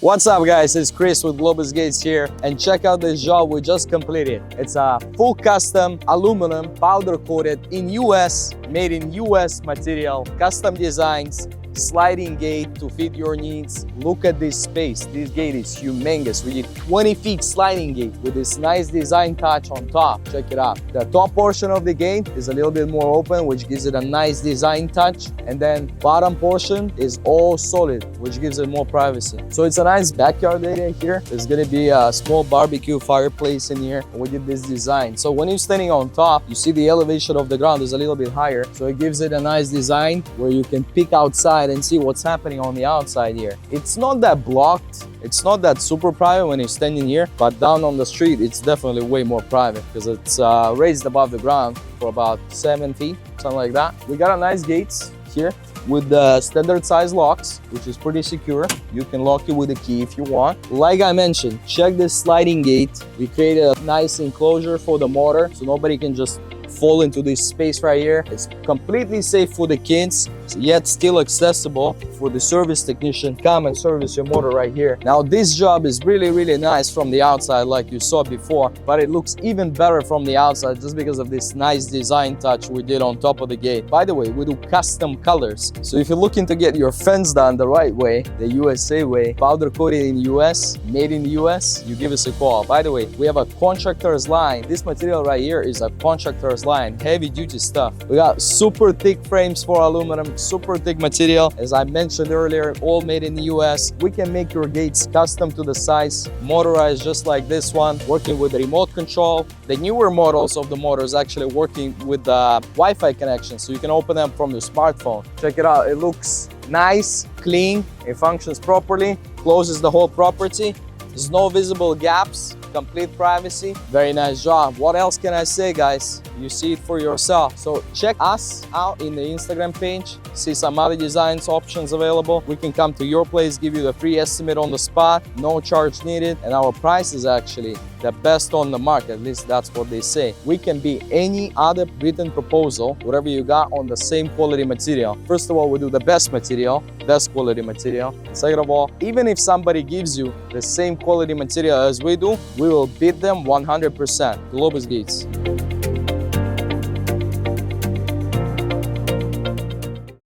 What's up guys, it's Chris with Globus Gates here, and check out this job we just completed. It's a full custom aluminum powder coated in US, made in US material, custom designs, sliding gate to fit your needs. Look at this space. This gate is humongous. We did 20 feet sliding gate with this nice design touch on top. Check it out. The top portion of the gate is a little bit more open, which gives it a nice design touch, and then bottom portion is all solid, which gives it more privacy. So it's a nice backyard area here. There's gonna be a small barbecue fireplace in here. We did this design. So when you're standing on top, you see the elevation of the ground is a little bit higher, so it gives it a nice design where you can peek outside and see what's happening on the outside here. It's not that blocked, it's not that super private when you're standing here, but down on the street it's definitely way more private because it's raised above the ground for about 7 feet, something like that. We got a nice gates here with the standard size locks, which is pretty secure. You can lock it with a key if you want. Like I mentioned, check this sliding gate. We created a nice enclosure for the motor so nobody can just fall into this space right here. It's completely safe for the kids, yet still accessible for the service technician. Come and service your motor right here. Now this job is really nice from the outside like you saw before, but it looks even better from the outside just because of this nice design touch we did on top of the gate. By the way, we do custom colors, so if you're looking to get your fence done the right way, the USA way, powder coated in US, made in the US, you give us a call. By the way, we have a contractor's line. This material right here is a contractor's line, heavy duty stuff. We got super thick frames for aluminum, super thick material. As I mentioned earlier, all made in the US. We can make your gates custom to the size, motorized just like this one, working with the remote control. The newer models of the motors actually working with the Wi-Fi connection, so you can open them from your smartphone. Check it out, it looks nice, clean, it functions properly, closes the whole property. There's no visible gaps, complete privacy. Very nice job. What else can I say, guys? You see it for yourself. So check us out in the Instagram page, see some other designs options available. We can come to your place, give you the free estimate on the spot, no charge needed, and our price is actually the best on the market. At least that's what they say. We can beat any other written proposal, whatever you got, on the same quality material. First of all, we do the best material, best quality material. Second of all, even if somebody gives you the same quality material as we do, we will beat them 100%. Globus Gates.